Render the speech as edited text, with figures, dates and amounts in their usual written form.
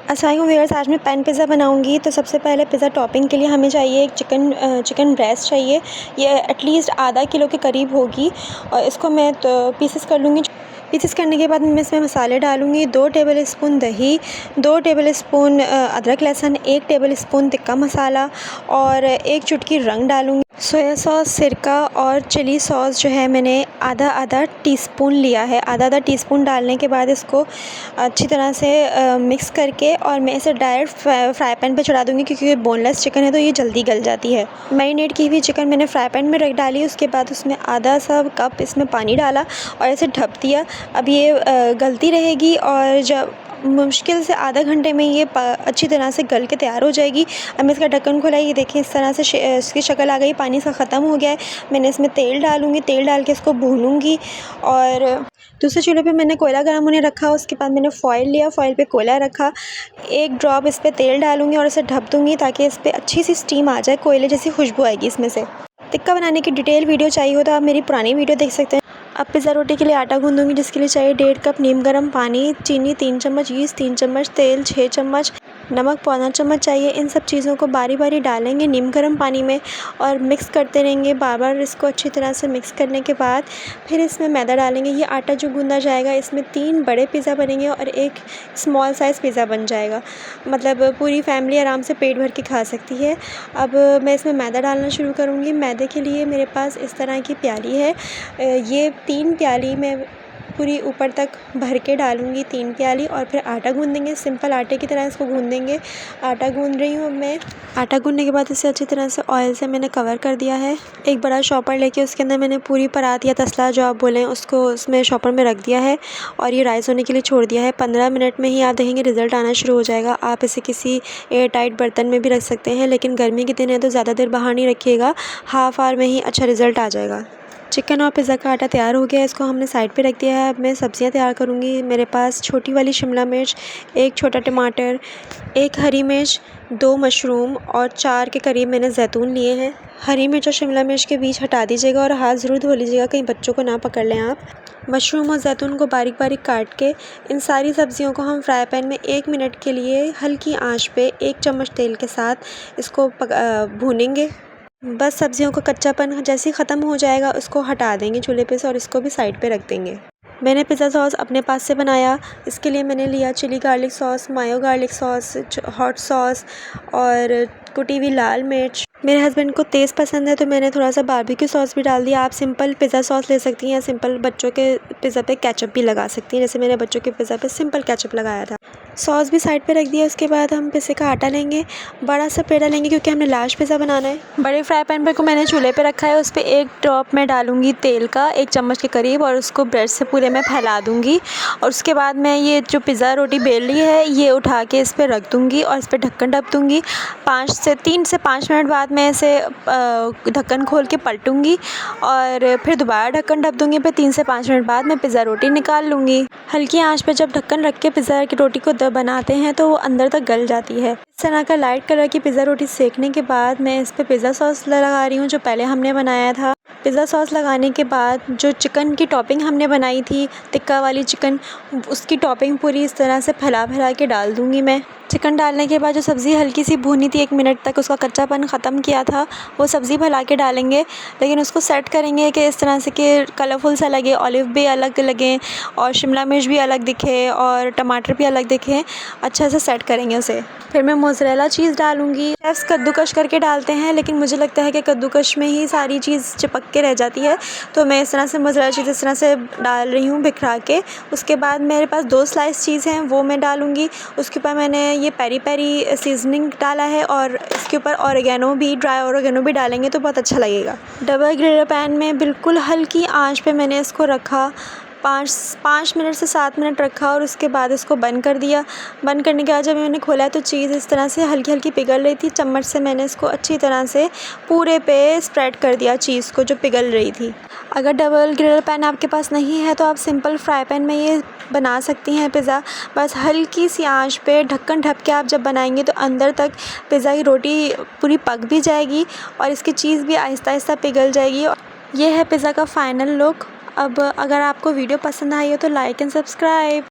अस्सलाम व्यूअर्स, आज मैं पैन पिज़्ज़ा बनाऊंगी। तो सबसे पहले पिज़्ज़ा टॉपिंग के लिए हमें चाहिए एक चिकन ब्रेस्ट चाहिए। ये एटलीस्ट आधा किलो के करीब होगी और इसको मैं तो पीसेस कर लूँगी। पीसेस करने के बाद मैं इसमें मसाले डालूँगी। 2 टेबलस्पून दही, 2 टेबलस्पून अदरक लहसुन, 1 टेबलस्पून टिक्का मसाला और 1 चुटकी रंग डालूँगी। सोया सॉस, सिरका और चिली सॉस जो है मैंने आधा टीस्पून लिया है। आधा टीस्पून डालने के बाद इसको अच्छी तरह से मिक्स करके और मैं इसे डायरेक्ट फ्राई पैन पे चढ़ा दूँगी, क्योंकि ये बोनलेस चिकन है तो ये जल्दी गल जाती है। मैरिनेट की हुई चिकन मैंने फ्राई पैन में रख डाली। उसके बाद उसमें आधा सा कप इसमें पानी डाला और इसे ढक दिया। अब ये गलती रहेगी और जब मुश्किल से आधा घंटे में ये अच्छी तरह से गल के तैयार हो जाएगी। अब मैं इसका ढक्कन खोला, ये देखें इस तरह से इसकी शक्ल आ गई, पानी इसका ख़त्म हो गया है। मैंने इसमें तेल डालूँगी, तेल डाल के इसको भूनूँगी। और दूसरे चूल्हे पे मैंने कोयला गर्म होने रखा। उसके बाद मैंने फ़ॉइल लिया, फ़ॉइल पे कोयला रखा, 1 ड्रॉप इस पर तेल डालूँगी और इसे ढक दूँगी ताकि इस पर अच्छी सी स्टीम आ जाए, कोयले जैसी खुशबू आएगी इसमें से। टिक्का बनाने की डिटेल वीडियो चाहिए हो तो आप मेरी पुरानी वीडियो देख सकते हैं। अब पिज़्ज़ा रोटी के लिए आटा गूँधूँगी, जिसके लिए चाहिए 1.5 कप नीम गर्म पानी, चीनी 3 चम्मच, यीस्ट 3 चम्मच, तेल 6 चम्मच, नमक पौना चम्मच चाहिए। इन सब चीज़ों को बारी बारी डालेंगे नीम गर्म पानी में और मिक्स करते रहेंगे बार बार। इसको अच्छी तरह से मिक्स करने के बाद फिर इसमें मैदा डालेंगे। ये आटा जो गूँधा जाएगा, इसमें 3 बड़े पिज़्ज़ा बनेंगे और 1 स्मॉल साइज़ पिज़्ज़ा बन जाएगा। मतलब पूरी फैमिली आराम से पेट भर के खा सकती है। अब मैं इसमें मैदा डालना शुरू करूँगी। मैदे के लिए मेरे पास इस तरह की प्याली है। ये 3 प्याली मैं पूरी ऊपर तक भर के डालूँगी, 3 प्याली, और फिर आटा गूँध देंगे। सिंपल आटे की तरह इसको गूँध देंगे। आटा गूँध रही हूँ मैं। आटा गूँधने के बाद इसे अच्छी तरह से ऑयल से मैंने कवर कर दिया है। एक बड़ा शॉपर लेके उसके अंदर मैंने पूरी परात या तसला जो आप बोलें उसको उसमें शॉपर में रख दिया है और ये राइस होने के लिए छोड़ दिया है। 15 मिनट में ही आप देखेंगे रिज़ल्ट आना शुरू हो जाएगा। आप इसे किसी एयर टाइट बर्तन में भी रख सकते हैं, लेकिन गर्मी के दिन है तो ज़्यादा देर बाहर नहीं रखिएगा, हाफ़ आवर में ही अच्छा रिज़ल्ट आ जाएगा। चिकन और पिज़्ज़ा का आटा तैयार हो गया, इसको हमने साइड पे रख दिया है। अब मैं सब्ज़ियाँ तैयार करूँगी। मेरे पास छोटी वाली शिमला मिर्च, 1 छोटा टमाटर, 1 हरी मिर्च, 2 मशरूम और 4 के करीब मैंने जैतून लिए हैं। हरी मिर्च और शिमला मिर्च के बीज हटा दीजिएगा और हाथ ज़रूर धो लीजिएगा, कहीं बच्चों को ना पकड़ लें आप। मशरूम और जैतून को बारीक बारीक काट के इन सारी सब्ज़ियों को हम फ्राई पैन में 1 मिनट के लिए हल्की आंच पे 1 चम्मच तेल के साथ इसको भूनेंगे। बस सब्जियों का कच्चापन जैसे ही ख़त्म हो जाएगा उसको हटा देंगे चूल्हे पे से और इसको भी साइड पे रख देंगे। मैंने पिज़्ज़ा सॉस अपने पास से बनाया। इसके लिए मैंने लिया चिली गार्लिक सॉस, मायो गार्लिक सॉस, हॉट सॉस और कुटी हुई लाल मिर्च। मेरे हस्बैंड को तेज़ पसंद है तो मैंने थोड़ा सा बारबेक्यू सॉस भी डाल दिया। आप सिंपल पिज़्ज़ा सॉस ले सकती हैं या सिंपल बच्चों के पिज़्ज़ा पे केचप भी लगा सकती हैं, जैसे मैंने बच्चों के पिज़्ज़ा पे सिंपल केचप लगाया था। सॉस भी साइड पे रख दिया। उसके बाद हम पिज़्ज़े का आटा लेंगे, बड़ा सा पेड़ा लेंगे क्योंकि हमने लार्ज पिज़्ज़ा बनाना है। बड़े फ्राई पैन पे को मैंने चूल्हे पे रखा है, उस पर 1 ड्रॉप मैं डालूँगी तेल का, 1 चम्मच के करीब, और उसको ब्रेड से पूरे में फैला दूँगी। और उसके बाद मैं ये जो पिज़्ज़ा रोटी बेल ली है ये उठा के इस पर रख दूँगी और इस पर ढक्कन ढक दूँगी। 3 से 5 मिनट बाद मैं इसे ढक्कन खोल के पलटूँगी और फिर दोबारा ढक्कन ढक दूँगी। फिर 3 से 5 मिनट बाद मैं पिज़्ज़ा रोटी निकाल लूँगी। हल्की आंच पे जब ढक्कन रख के पिज़्ज़ा की रोटी को बनाते हैं तो वो अंदर तक गल जाती है। इस तरह का लाइट कलर की पिज़्ज़ा रोटी सेकने के बाद मैं इस पर पिज़्ज़ा सॉस लगा रही हूँ जो पहले हमने बनाया था। पिज़्ज़ा सॉस लगाने के बाद जो चिकन की टॉपिंग हमने बनाई थी, टिक्का वाली चिकन, उसकी टॉपिंग पूरी इस तरह से फैला के डाल दूँगी मैं। चिकन डालने के बाद जो सब्ज़ी हल्की सी भुनी थी 1 मिनट तक, उसका कच्चापन ख़त्म किया था, वो सब्ज़ी फैला के डालेंगे। लेकिन उसको सेट करेंगे कि इस तरह से कि कलरफुल सा लगे, ऑलिव भी अलग लगे और शिमला मिर्च भी अलग दिखे और टमाटर भी अलग दिखे। अच्छा से सेट करेंगे उसे। फिर मैं मोज़रेला चीज़ डालूँगी। शेफ़्स कद्दूकश करके डालते हैं, लेकिन मुझे लगता है कि कद्दूकश में ही सारी चीज़ चिपक के रह जाती है, तो मैं इस तरह से मोज़रेला चीज़ इस तरह से डाल रही हूँ बिखरा के। उसके बाद मेरे पास 2 स्लाइस चीज़ हैं, वो मैं डालूँगी। उसके ऊपर मैंने ये पेरी पेरी सीजनिंग डाला है और इसके ऊपर ऑरिगेनो भी, ड्राई ऑरिगेनो भी डालेंगे तो बहुत अच्छा लगेगा। डबल ग्रिल पैन में बिल्कुल हल्की आंच पे मैंने इसको रखा, 5 मिनट से 7 मिनट रखा और उसके बाद इसको बंद कर दिया। बंद करने के बाद जब मैंने खोला तो चीज़ इस तरह से हल्की हल्की पिघल रही थी। चम्मच से मैंने इसको अच्छी तरह से पूरे पे स्प्रेड कर दिया चीज़ को जो पिघल रही थी। अगर डबल ग्रिल पैन आपके पास नहीं है तो आप सिंपल फ्राई पैन में ये बना सकती हैं पिज़्ज़ा। बस हल्की सी आंच पे ढक्कन ढक के आप जब बनाएंगे तो अंदर तक पिज़्ज़ा की रोटी पूरी पक भी जाएगी और इसकी चीज़ भी आहिस्ता आहिस्ता पिघल जाएगी। ये है पिज़्ज़ा का फ़ाइनल लुक। अब अगर आपको वीडियो पसंद आई हो तो लाइक एंड सब्सक्राइब।